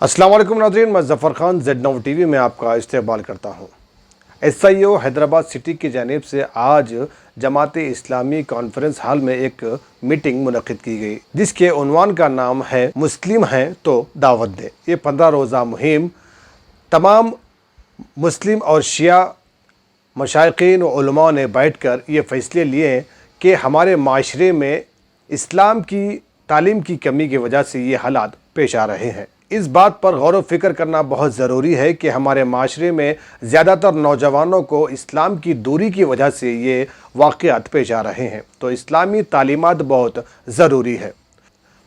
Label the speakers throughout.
Speaker 1: अस्सलाम वालेकुम नाज़रीन, मैं ज़फ़र खान Z9 TV में आपका इस्तकबाल करता हूँ। SIO हैदराबाद सिटी की जानिब से आज जमात इस्लामी कॉन्फ्रेंस हॉल में एक मीटिंग मुनक़िद की गई, जिसके उन्वान का नाम है मुस्लिम हैं तो दावत दे। ये 15 रोज़ा मुहिम तमाम मुस्लिम और शिया मशाइखीन व उलमा ने बैठ कर ये फ़ैसले लिए कि हमारे माशरे में इस्लाम की तालीम की कमी की वजह से ये हालात पेश आ रहे हैं। इस बात पर गौर व फिक्र करना बहुत ज़रूरी है कि हमारे माशरे में ज़्यादातर नौजवानों को इस्लाम की दूरी की वजह से ये वाक़यात पेश आ रहे हैं, तो इस्लामी तालीमात बहुत ज़रूरी है।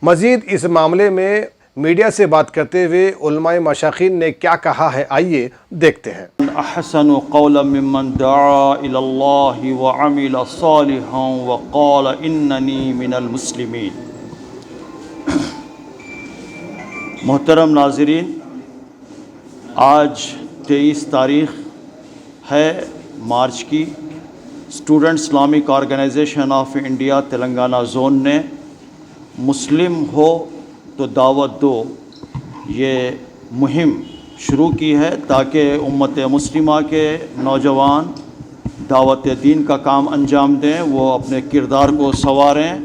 Speaker 1: मज़ीद इस मामले में मीडिया से बात करते हुए उलमाए मशाइखीन ने क्या कहा है, आइए देखते हैं।
Speaker 2: अहसनु क़ौलन मिम्मन दआ इलल्लाहि व अमिल सालिहन व क़ाल इन्ननी मिनल मुस्लिमीन। मोहतरम नाज़रीन, आज 23 तारीख़ है मार्च की। Student Islamic organisation of India Telangana zone ने मुस्लिम हो तो दावत दो ये मुहिम शुरू की है ताकि उम्मत मुस्लिमा के नौजवान दावत दीन का काम अंजाम दें, वो अपने किरदार को संवारें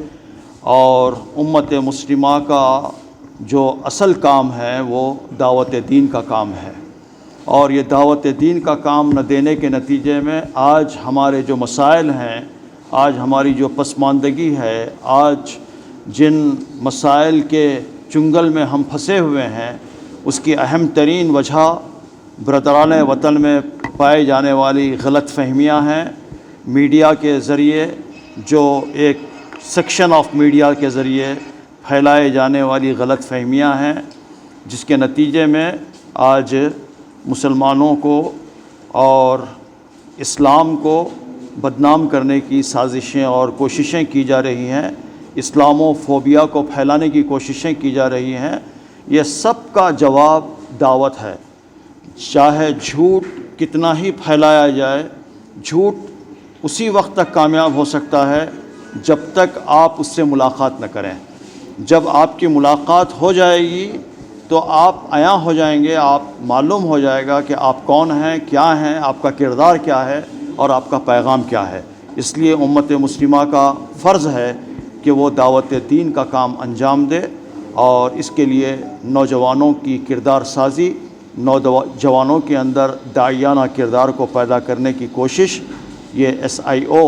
Speaker 2: और उम्मत मुस्लिमा का जो असल काम है वो दावत दीन का काम है। और ये दावत दीन का काम न देने के नतीजे में आज हमारे जो मसाइल हैं, आज हमारी जो पसमानदगी है, आज जिन मसाइल के चुंगल में हम फंसे हुए हैं, उसकी अहम तरीन वजह बरदरान वतन में पाई जाने वाली गलत फहमियाँ हैं। मीडिया के ज़रिए जो एक सेक्शन ऑफ मीडिया के ज़रिए फैलाए जाने वाली गलत फहमियाँ हैं, जिसके नतीजे में आज मुसलमानों को और इस्लाम को बदनाम करने की साजिशें और कोशिशें की जा रही हैं, इस्लामोफोबिया को फैलाने की कोशिशें की जा रही हैं। ये सब का जवाब दावत है। चाहे झूठ कितना ही फैलाया जाए, झूठ उसी वक्त तक कामयाब हो सकता है जब तक आप उससे मुलाकात न करें। जब आपकी मुलाकात हो जाएगी तो आप आया हो जाएंगे, आप मालूम हो जाएगा कि आप कौन हैं, क्या हैं, आपका किरदार क्या है और आपका पैगाम क्या है। इसलिए उम्मत मुस्लिमा का फ़र्ज़ है कि वो दावत दीन का काम अंजाम दे और इसके लिए नौजवानों की किरदार साजी, नौजवानों के अंदर दाइयाना किरदार को पैदा करने की कोशिश ये SIO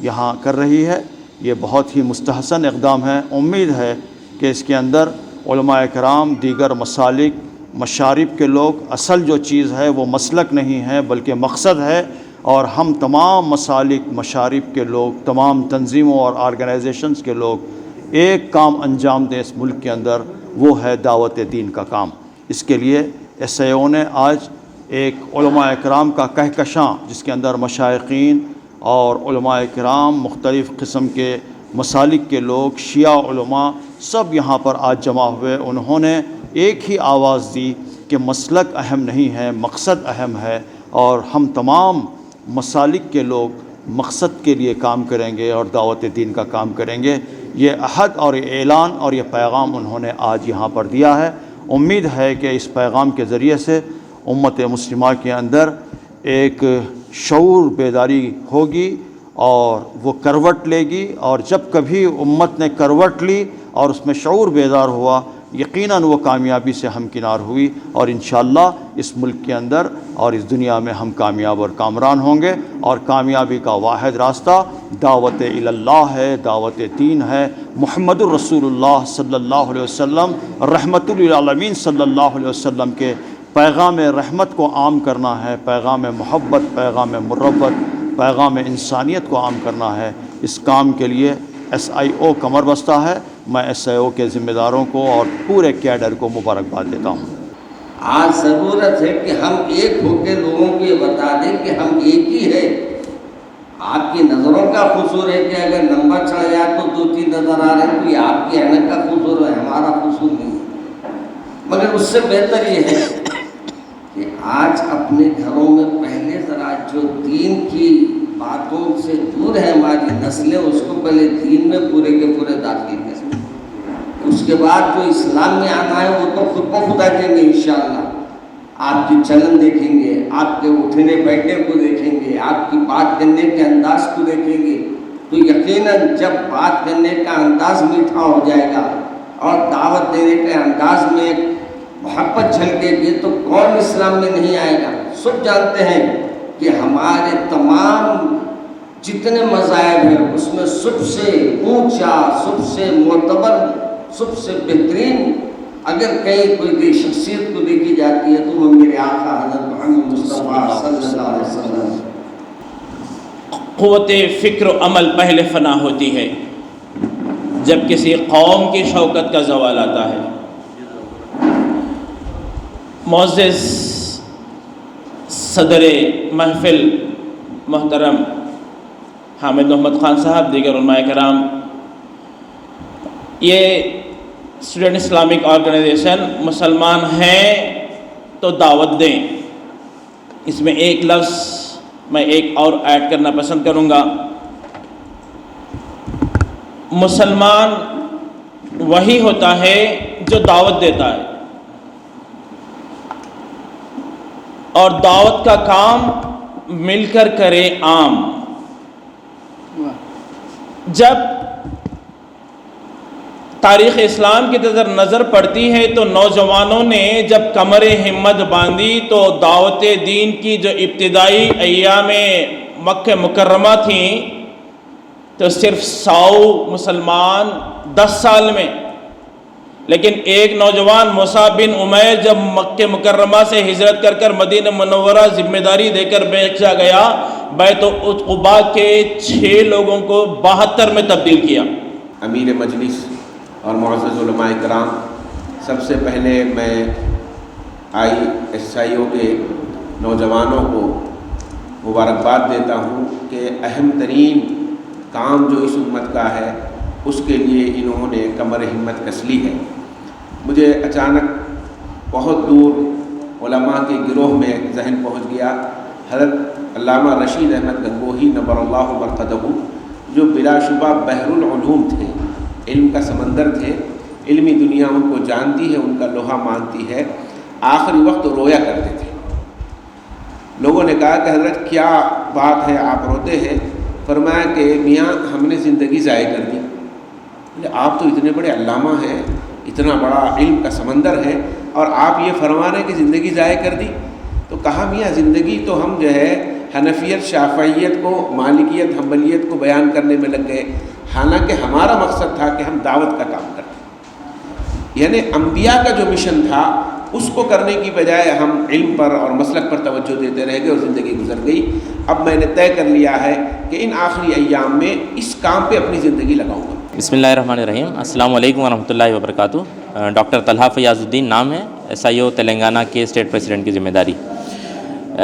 Speaker 2: यहाँ कर रही है। ये बहुत ही मुस्तहसन इक़दाम है। उम्मीद है कि इसके अंदर उलमाए कराम, दीगर मसालिक, मशारिब के लोग, असल जो चीज़ है वो मसलक नहीं है बल्कि मकसद है, और हम तमाम मसालिक, मशारिब के लोग, तमाम तंजीमों और ऑर्गेनाइजेशंस के लोग एक काम अंजाम दें इस मुल्क के अंदर, वो है दावत दीन का काम। इसके लिए SIO ने आज एक उलमाए कराम का कहकशां, जिसके अंदर मशाइखीन और उलमाए किराम, मुख्तलिफ़ किस्म के मसालिक के लोग, शिया उलमा सब यहाँ पर आज जमा हुए। उन्होंने एक ही आवाज़ दी कि मसलक अहम नहीं है, मकसद अहम है, और हम तमाम मसालिक के लोग मकसद के लिए काम करेंगे और दावत दीन का काम करेंगे। ये अहद और ऐलान और ये पैगाम उन्होंने आज यहाँ पर दिया है। उम्मीद है कि इस पैगाम के ज़रिए से उम्मत मुस्लिमा के अंदर एक शऊर बेदारी होगी और वो करवट लेगी, और जब कभी उम्मत ने करवट ली और उसमें शऊर बेदार हुआ, यकीनन वो कामयाबी से हमकिनार हुई और इंशाअल्लाह इस मुल्क के अंदर और इस दुनिया में हम कामयाब और कामरान होंगे। और कामयाबी का वाहिद रास्ता दावत इलल्लाह है, दावत दीन है। मुहम्मदुर रसूलुल्लाह सल्लल्लाहु अलैहि वसल्लम, रहमतुल लिल आलमीन सल्लल्लाहु अलैहि वसल्लम के पैगाम रहमत को आम करना है, पैगाम मोहब्बत, पैगाम मुरब्बत, पैगाम इंसानियत को आम करना है। इस काम के लिए SIO कमर बस्ता है। मैं SIO के ज़िम्मेदारों को और पूरे कैडर को मुबारकबाद देता हूँ।
Speaker 3: आज ज़रूरत है कि हम एक होकर लोगों को ये बता दें कि हम एक ही है। आपकी नज़रों का कसूर है कि अगर नंबर चढ़ जाए तो 2-3 नज़र आ रहे हैं, तो ये आपकी अहमत का कसूर है, हमारा कसूर नहीं है। मगर उससे बेहतर ये है कि आज अपने घरों में पहले ज़रा जो दीन की बातों से दूर है हमारी नस्लें, उसको पहले दीन में पूरे के पूरे दाखिल करें। اس کے بعد جو اسلام میں آنا ہے وہ تو خود بخود آ جائیں گے انشاءاللہ. آپ کی چلن دیکھیں گے, آپ کے اٹھنے بیٹھنے کو دیکھیں گے, آپ کی بات کرنے کے انداز کو دیکھیں گے, تو یقیناً جب بات کرنے کا انداز میٹھا ہو جائے گا اور دعوت دینے کے انداز میں محبت جھلکے گی تو کون اسلام میں نہیں آئے گا. سب جانتے ہیں کہ ہمارے تمام جتنے مذاہب ہیں اس میں سب سے اونچا, سب سے معتبر, سب سے بہترین اگر کہیں کوئی شخصیت کو دیکھی جاتی ہے تو وہ میرے آقا حضرت محمد مصطفیٰ صلی اللہ علیہ وسلم.
Speaker 4: قوت فکر و عمل پہلے فنا ہوتی ہے جب کسی قوم کی شوکت کا زوال آتا ہے. معزز صدر محفل محترم حامد محمد خان صاحب, دیگر علماء کرام, یہ اسٹوڈنٹ اسلامک آرگنائزیشن مسلمان ہیں تو دعوت دیں, اس میں ایک لفظ میں ایک اور ایڈ کرنا پسند کروں گا. مسلمان وہی ہوتا ہے جو دعوت دیتا ہے, اور دعوت کا کام مل کر کرے عام. جب تاریخ اسلام کی نظر پڑتی ہے تو نوجوانوں نے جب کمر ہمت باندھی تو دعوت دین کی جو ابتدائی ایام مکہ مکرمہ تھیں تو صرف 100 مسلمان 10 سال میں, لیکن ایک نوجوان مصعب بن عمیر جب مکہ مکرمہ سے ہجرت کر کر مدینہ منورہ ذمہ داری دے کر بھیجا گیا, بیت عقبہ کے 6 لوگوں کو 72 میں تبدیل کیا.
Speaker 5: امیر مجلس اور معزز علماء کرام, سب سے پہلے میں SIO کے نوجوانوں کو مبارکباد دیتا ہوں کہ اہم ترین کام جو اس امت کا ہے اس کے لیے انہوں نے کمر ہمت کس لی ہے. مجھے اچانک بہت دور علماء کے گروہ میں ذہن پہنچ گیا. حضرت علامہ رشید احمد گنگوہی نبر اللہ مرقدہ, جو بلا شبہ بحر العلوم تھے, علم کا سمندر تھے, علمی دنیا ان کو جانتی ہے, ان کا لوہا مانتی ہے, آخری وقت رویا کرتے تھے. لوگوں نے کہا کہ حضرت کیا بات ہے آپ روتے ہیں؟ فرمایا کہ میاں ہم نے زندگی ضائع کر دی. آپ تو اتنے بڑے علامہ ہیں, اتنا بڑا علم کا سمندر ہے, اور آپ یہ فرما رہے ہیں کہ زندگی ضائع کر دی. تو کہا میاں زندگی تو ہم جو ہے حنفیت, شافعیت کو, مالکیت, حنبلیت کو بیان کرنے میں لگ گئے, حالانکہ ہمارا مقصد تھا کہ ہم دعوت کا کام کریں. یعنی انبیاء کا جو مشن تھا اس کو کرنے کی بجائے ہم علم پر اور مسلک پر توجہ دیتے رہ گئے اور زندگی گزر گئی. اب میں نے طے کر لیا ہے کہ ان آخری ایام میں اس کام پہ اپنی زندگی لگاؤں گا.
Speaker 6: بسم اللہ الرحمن الرحیم. السلام علیکم ورحمۃ اللہ وبرکاتہ. ڈاکٹر طلحہ فیاض الدین نام ہے, SIO تلنگانہ کے اسٹیٹ پریزیڈنٹ کی ذمہ داری.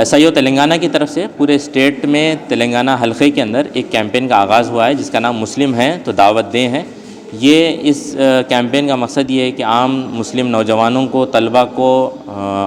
Speaker 6: SIO تلنگانہ کی طرف سے پورے اسٹیٹ میں تلنگانہ حلقے کے اندر ایک کیمپین کا آغاز ہوا ہے جس کا نام مسلم ہیں تو دعوت دیں ہے. یہ اس کیمپین کا مقصد یہ ہے کہ عام مسلم نوجوانوں کو, طلبہ کو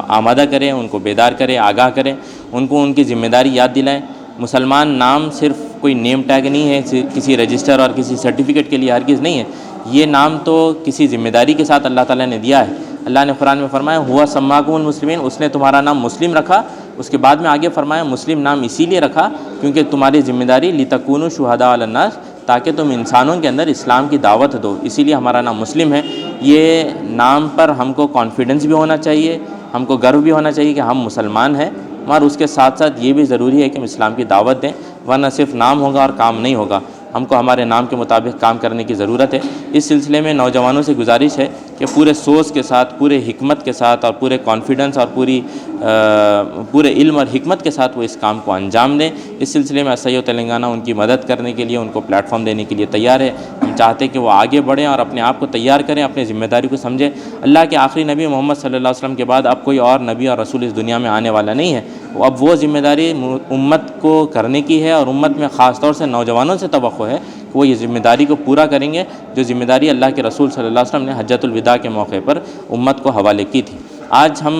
Speaker 6: آمادہ کریں, ان کو بیدار کریں, آگاہ کریں, ان کو ان کی ذمہ داری یاد دلائیں. مسلمان نام صرف کوئی نیم ٹیگ نہیں ہے, کسی رجسٹر اور کسی سرٹیفکیٹ کے لیے ہرگز نہیں ہے. یہ نام تو کسی ذمہ داری کے ساتھ اللہ تعالیٰ نے دیا ہے. اللہ نے قرآن میں فرمایا ہوا سماکم المسلمین, اس نے تمہارا نام مسلم رکھا. اس کے بعد میں آگے فرمایا مسلم نام اسی لیے رکھا کیونکہ تمہاری ذمہ داری لتکونوا شہداء علی الناس, تاکہ تم انسانوں کے اندر اسلام کی دعوت دو, اسی لیے ہمارا نام مسلم ہے. یہ نام پر ہم کو کانفیڈنس بھی ہونا چاہیے, ہم کو گرو بھی ہونا چاہیے کہ ہم مسلمان ہیں, مگر اس کے ساتھ ساتھ یہ بھی ضروری ہے کہ ہم اسلام کی دعوت دیں, ورنہ صرف نام ہوگا اور کام نہیں ہوگا. ہم کو ہمارے نام کے مطابق کام کرنے کی ضرورت ہے. اس سلسلے میں نوجوانوں سے گزارش ہے کہ پورے سوچ کے ساتھ, پورے حکمت کے ساتھ اور پورے کانفیڈنس اور پورے علم اور حکمت کے ساتھ وہ اس کام کو انجام دیں. اس سلسلے میں SIO تلنگانہ ان کی مدد کرنے کے لیے, ان کو پلیٹ فارم دینے کے لیے تیار ہے. ہم چاہتے ہیں کہ وہ آگے بڑھیں اور اپنے آپ کو تیار کریں, اپنی ذمہ داری کو سمجھیں. اللہ کے آخری نبی محمد صلی اللہ علیہ وسلم کے بعد اب کوئی اور نبی اور رسول اس دنیا میں آنے والا نہیں ہے. اب وہ ذمہ داری امت کو کرنے کی ہے, اور امت میں خاص طور سے نوجوانوں سے توقع ہے کہ وہ یہ ذمہ داری کو پورا کریں گے جو ذمہ داری اللہ کے رسول صلی اللہ علیہ وسلم نے حجۃ الوداع کے موقع پر امت کو حوالے کی تھی. آج ہم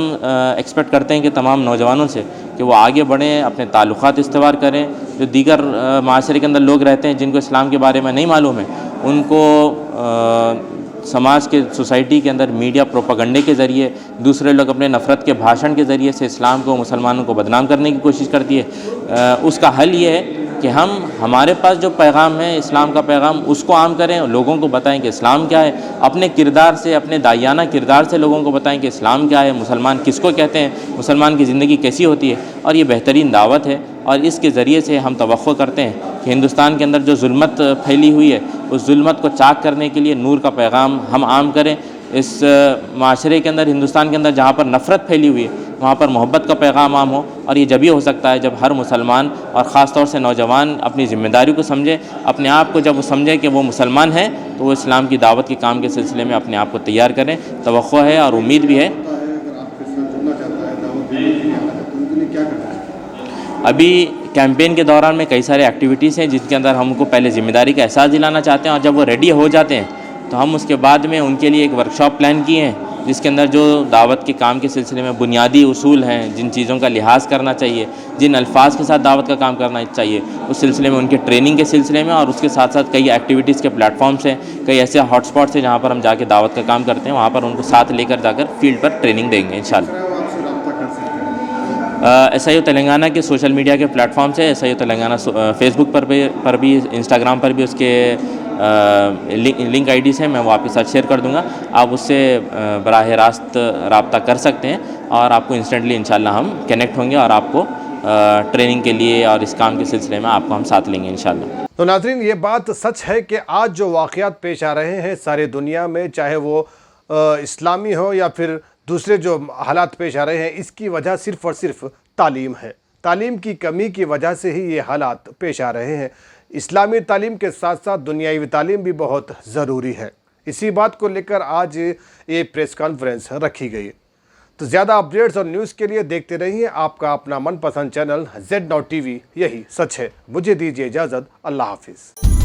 Speaker 6: ایکسپیکٹ کرتے ہیں کہ تمام نوجوانوں سے کہ وہ آگے بڑھیں, اپنے تعلقات استوار کریں. جو دیگر معاشرے کے اندر لوگ رہتے ہیں جن کو اسلام کے بارے میں نہیں معلوم ہے, ان کو समाज के सोसाइटी के अंदर मीडिया प्रोपेगेंडे के ज़रिए दूसरे लोग अपने नफ़रत के भाषण के ज़रिए से इस्लाम को मुसलमानों को बदनाम करने की कोशिश करती है। उसका हल ये है कि हमारे पास जो पैगाम है इस्लाम का पैगाम उसको आम करें, लोगों को बताएं कि इस्लाम क्या है, अपने किरदार से, अपने दायाना किरदार से लोगों को बताएं कि इस्लाम क्या है, मुसलमान किसको कहते हैं, मुसलमान की ज़िंदगी कैसी होती है। और ये बेहतरीन दावत है और इसके ज़रिए से हम तवक्को करते हैं कि हिंदुस्तान के अंदर जो जुल्मत फैली हुई है उस जुल्मत को चाक करने के लिए नूर का पैगाम हम आम करें। इस माशरे के अंदर, हिंदुस्तान के अंदर जहाँ पर नफ़रत फैली हुई है वहाँ पर मोहब्बत का पैगाम आम हो। और ये जब ही हो सकता है जब हर मुसलमान और ख़ास तौर से नौजवान अपनी ज़िम्मेदारी को समझे, अपने आप को जब वो समझे कि वो मुसलमान हैं तो वो इस्लाम की दावत के काम के सिलसिले में अपने आप को तैयार करें। तवक्को है और उम्मीद भी है। अभी कैंपेन के दौरान में कई सारे एक्टिविटीज़ हैं जिनके अंदर हमको पहले ज़िम्मेदारी का एहसास दिलाना चाहते हैं और जब वो रेडी हो जाते हैं तो हम उसके बाद में उनके लिए एक वर्कशॉप प्लान किए हैं जिसके अंदर जो दावत के काम के सिलसिले में बुनियादी उसूल हैं, जिन चीज़ों का लिहाज करना चाहिए, जिन अल्फाज के साथ दावत का काम करना चाहिए, उस सिलसिले में उनके ट्रेनिंग के सिलसिले में, और उसके साथ साथ कई एक्टिविटीज़ के प्लेटफॉर्म्स हैं, कई ऐसे हॉटस्पॉट्स हैं जहाँ पर हम जाके दावत का काम करते हैं, वहाँ पर उनको साथ लेकर जाकर फील्ड पर ट्रेनिंग देंगे इंशाल्लाह। SIO तेलंगाना के सोशल मीडिया के प्लेटफॉर्म्स है, SIO तेलंगाना फेसबुक पर भी इंस्टाग्राम पर भी उसके लिंक आईडीज़ हैं, मैं वो आपके साथ शेयर कर दूंगा। आप उससे बराह रास्त रब्ता कर सकते हैं और आपको इंस्टेंटली इंशाल्लाह हम कनेक्ट होंगे और आपको ट्रेनिंग के लिए और इस काम के सिलसिले में आपको हम साथ लेंगे इंशाल्लाह।
Speaker 1: तो नाज़रीन, ये बात सच है कि आज जो वाक़यात पेश आ रहे हैं सारी दुनिया में, चाहे वो इस्लामी हो या फिर दूसरे जो हालात पेश आ रहे हैं, इसकी वजह सिर्फ़ और सिर्फ तालीम है। तालीम की कमी की वजह से ही ये हालात पेश आ रहे हैं। इस्लामी तालीम के साथ साथ दुनियावी तालीम भी बहुत ज़रूरी है। इसी बात को लेकर आज ये प्रेस कॉन्फ्रेंस रखी गई। तो ज़्यादा अपडेट्स और न्यूज़ के लिए देखते रहिए आपका अपना मनपसंद चैनल Z Now TV, यही सच है। मुझे दीजिए इजाज़त। अल्लाह हाफिज़।